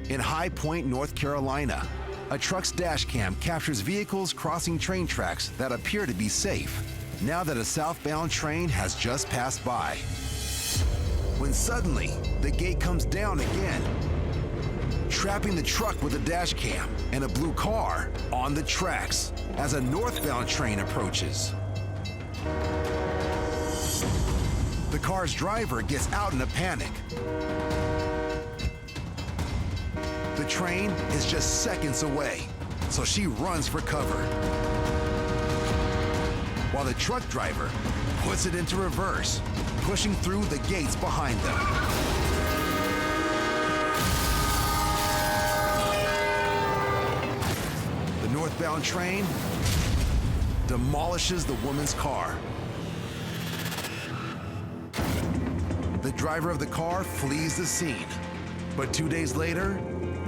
In High Point, North Carolina, a truck's dash cam captures vehicles crossing train tracks that appear to be safe, now that a southbound train has just passed by. When suddenly, the gate comes down again, trapping the truck with a dash cam and a blue car on the tracks as a northbound train approaches. The car's driver gets out in a panic. The train is just seconds away, so she runs for cover, while the truck driver puts it into reverse, pushing through the gates behind them. The northbound train demolishes the woman's car. The driver of the car flees the scene, but 2 days later,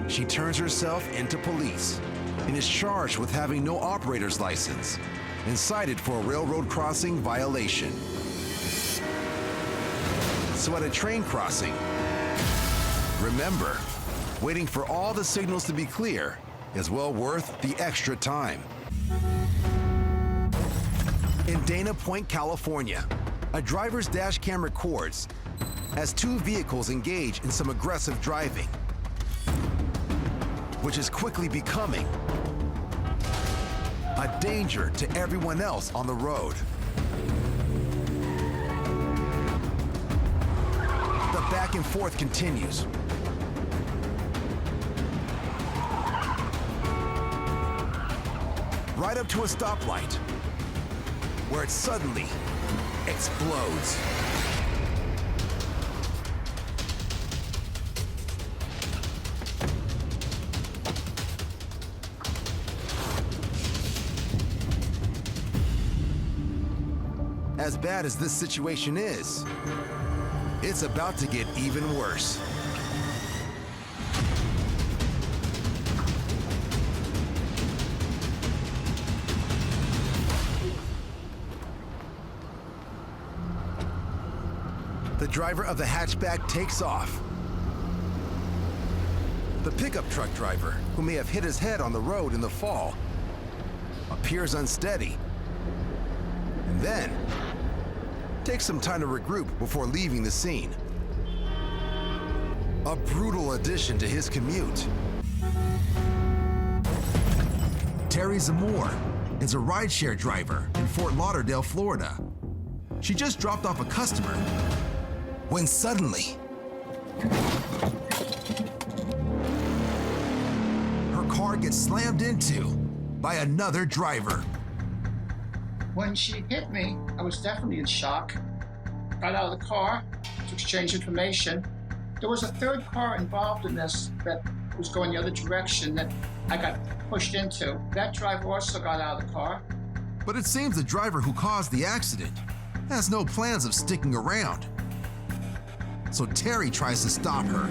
she turns herself into police and is charged with having no operator's license and cited for a railroad crossing violation. So at a train crossing, remember, waiting for all the signals to be clear is well worth the extra time. In Dana Point, California, a driver's dash cam records as two vehicles engage in some aggressive driving, which is quickly becoming a danger to everyone else on the road. The back and forth continues. Right up to a stoplight, where it suddenly explodes. As bad as this situation is, it's about to get even worse. The driver of the hatchback takes off. The pickup truck driver, who may have hit his head on the road in the fall, appears unsteady, and then takes some time to regroup before leaving the scene. A brutal addition to his commute. Terry Zamore is a rideshare driver in Fort Lauderdale, Florida. She just dropped off a customer when suddenly her car gets slammed into by another driver. When she hit me, I was definitely in shock. Got out of the car to exchange information. There was a third car involved in this that was going the other direction that I got pushed into. That driver also got out of the car. But it seems the driver who caused the accident has no plans of sticking around. So Terry tries to stop her.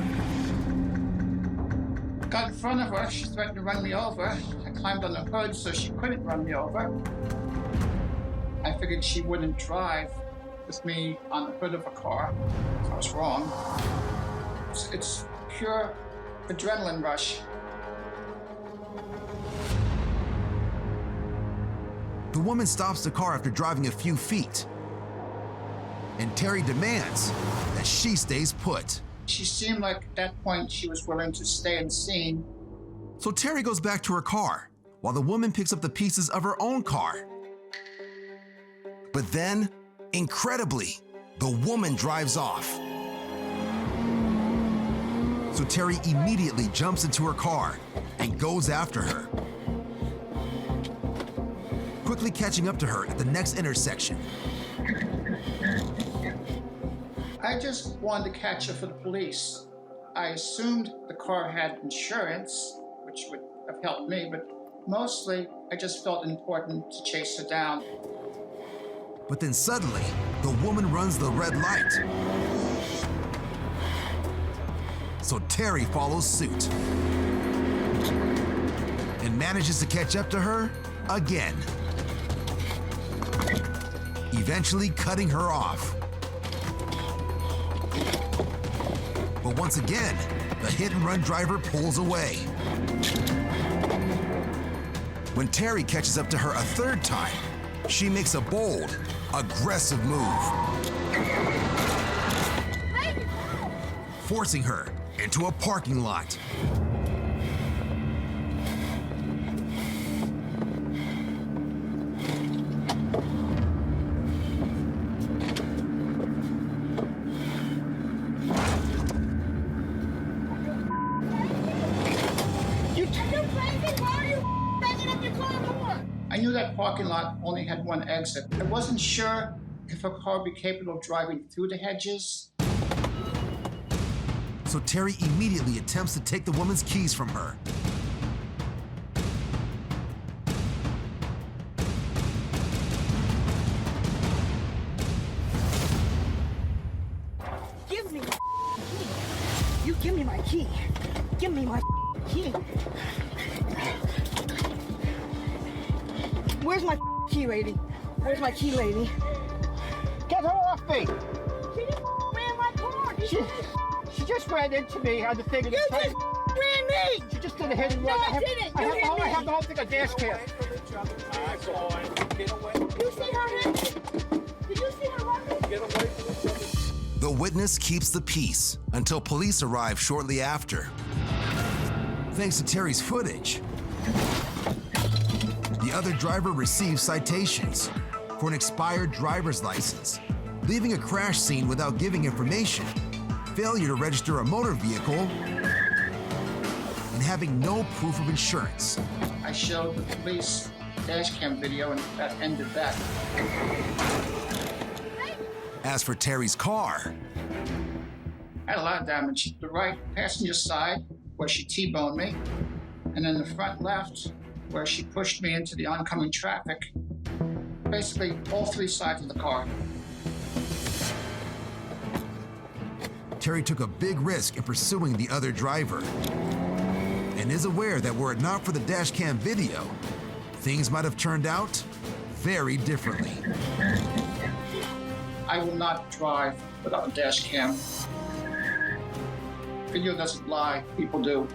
Got in front of her, she threatened to run me over. I climbed on the hood so she couldn't run me over. I figured she wouldn't drive with me on the hood of a car. I was wrong. It's pure adrenaline rush. The woman stops the car after driving a few feet, and Terry demands that she stays put. She seemed like at that point she was willing to stay in the scene. So Terry goes back to her car while the woman picks up the pieces of her own car. But then, incredibly, the woman drives off. So Terry immediately jumps into her car and goes after her, quickly catching up to her at the next intersection. I just wanted to catch her for the police. I assumed the car had insurance, which would have helped me, but mostly I just felt it important to chase her down. But then suddenly, the woman runs the red light. So Terry follows suit and manages to catch up to her again, eventually cutting her off. But once again, The hit-and-run driver pulls away. When Terry catches up to her a third time, she makes a bold, aggressive move, forcing her into a parking lot. I knew that parking lot only had one exit. I wasn't sure if a car would be capable of driving through the hedges. So Terry immediately attempts to take the woman's keys from her. Give me my key. You give me my key. Give me my key. Where's my key, lady? Where's my key, lady? Get her off me! She just ran my car. She just ran into me on the thing. You just ran me! She just did a hit and run. No, I didn't. I You have, hit I me. have the whole thing on dash cam. You see her hit me? Did you see her run me? Get away from each other. The witness keeps the peace until police arrive shortly after. Thanks to Terry's footage, the other driver receives citations for an expired driver's license, leaving a crash scene without giving information, failure to register a motor vehicle, and having no proof of insurance. I showed the police dash cam video and that ended that. As for Terry's car, I had a lot of damage. The right passenger side, where she T-boned me, and then the front left, where she pushed me into the oncoming traffic. Basically, all three sides of the car. Terry took a big risk in pursuing the other driver and is aware that were it not for the dash cam video, things might have turned out very differently. I will not drive without a dash cam. Video doesn't lie, people do.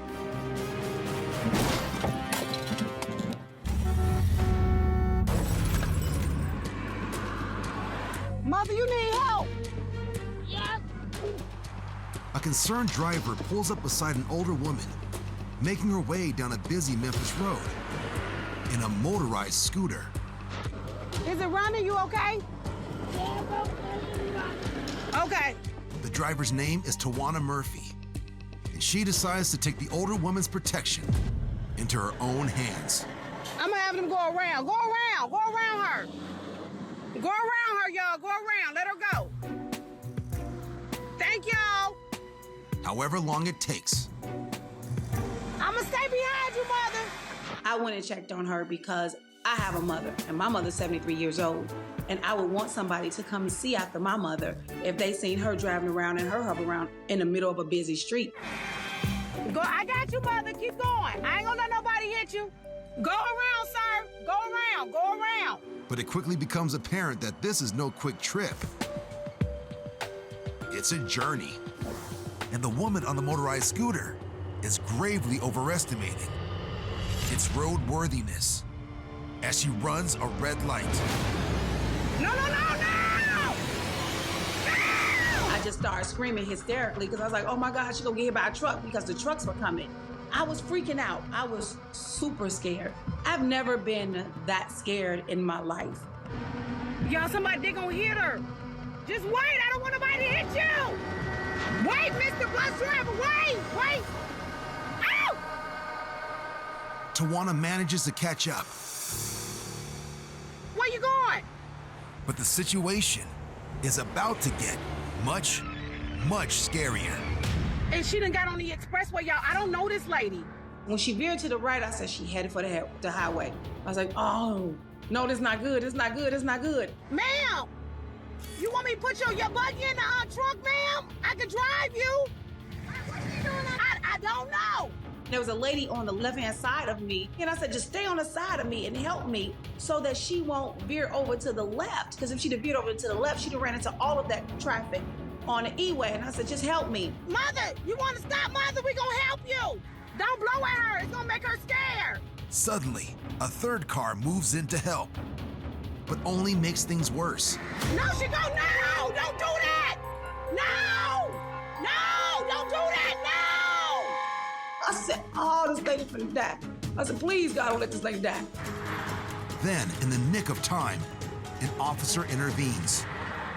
Mother, you need help. Yes. A concerned driver pulls up beside an older woman, making her way down a busy Memphis road in a motorized scooter. Is it running? You okay? Okay. The driver's name is Tawana Murphy, and she decides to take the older woman's protection into her own hands. I'm gonna have them go around. Go around. Go around her. Go around her, y'all. Go around. Let her go. Thank y'all. However long it takes. I'm gonna stay behind you, mother. I went and checked on her because I have a mother, and my mother's 73 years old. And I would want somebody to come and see after my mother if they seen her driving around in her hover around in the middle of a busy street. Go. I got you, mother. Keep going. I ain't gonna let nobody hit you. Go around, sir. Go around. Go around. But it quickly becomes apparent that this is no quick trip. It's a journey. And the woman on the motorized scooter is gravely overestimating its roadworthiness as she runs a red light. No, no, no, no! I just started screaming hysterically because I was like, oh my God, she's gonna get hit by a truck because the trucks were coming. I was freaking out. I was super scared. I've never been that scared in my life. Y'all, they gonna hit her. Just wait. I don't want nobody to hit you. Wait, Mr. Bus Driver. Wait. Ow! Tawana manages to catch up, Where you going? but the situation is about to get much, much scarier. And she done got on the expressway, y'all. I don't know this lady. When she veered to the right, I said she headed for the highway. I was like, oh, no, this not good. This not good. This not good. Ma'am, you want me to put your buggy in the truck, ma'am? I can drive you. What you doing? I don't know. There was a lady on the left-hand side of me, and I said, just stay on the side of me and help me so that she won't veer over to the left. Because if she'd have veered over to the left, she'd have ran into all of that traffic. on the E-way, and I said, just help me. Mother, you want to stop, Mother? We gonna help you. Don't blow at her. It's gonna make her scared. Suddenly, a third car moves in to help, but only makes things worse. No, she go, no! Don't do that! No! No! Don't do that! No! I said, oh, this lady finna die. I said, please, God, don't let this lady die. Then, in the nick of time, an officer intervenes,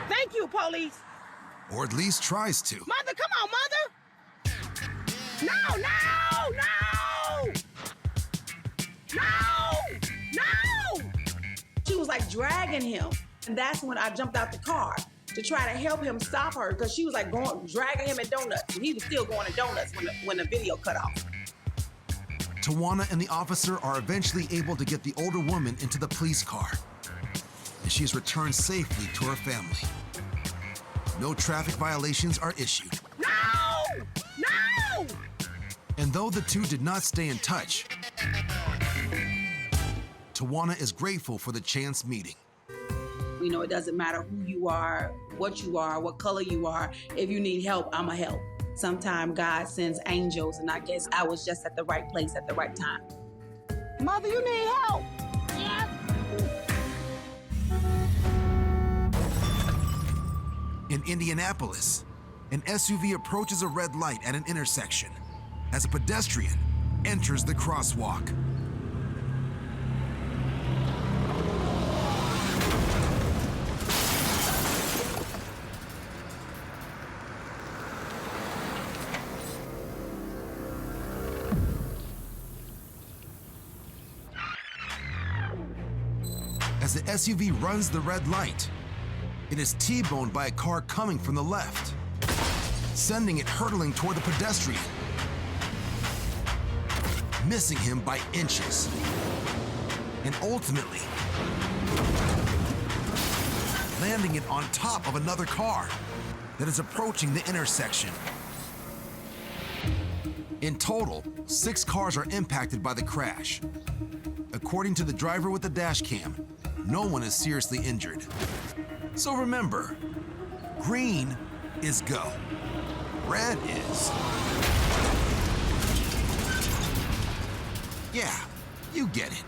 Thank you, police. or at least tries to. Mother, come on, Mother! No, no, no! No! No! She was like dragging him. And that's when I jumped out the car to try to help him stop her, because she was like dragging him in donuts. And he was still going to donuts when the video cut off. Tawana and the officer are eventually able to get the older woman into the police car, and she is returned safely to her family. No traffic violations are issued. No! No! And though the two did not stay in touch, Tawana is grateful for the chance meeting. You know, it doesn't matter who you are, what color you are. If you need help, I'ma help. Sometimes God sends angels, and I guess I was just at the right place at the right time. Mother, you need help. Yeah. In Indianapolis, an SUV approaches a red light at an intersection as a pedestrian enters the crosswalk. As the SUV runs the red light, it is T-boned by a car coming from the left, sending it hurtling toward the pedestrian, missing him by inches, and ultimately landing it on top of another car that is approaching the intersection. In total, 6 cars are impacted by the crash. According to the driver with the dash cam, no one is seriously injured. So remember, green is go, red is... Yeah, you get it.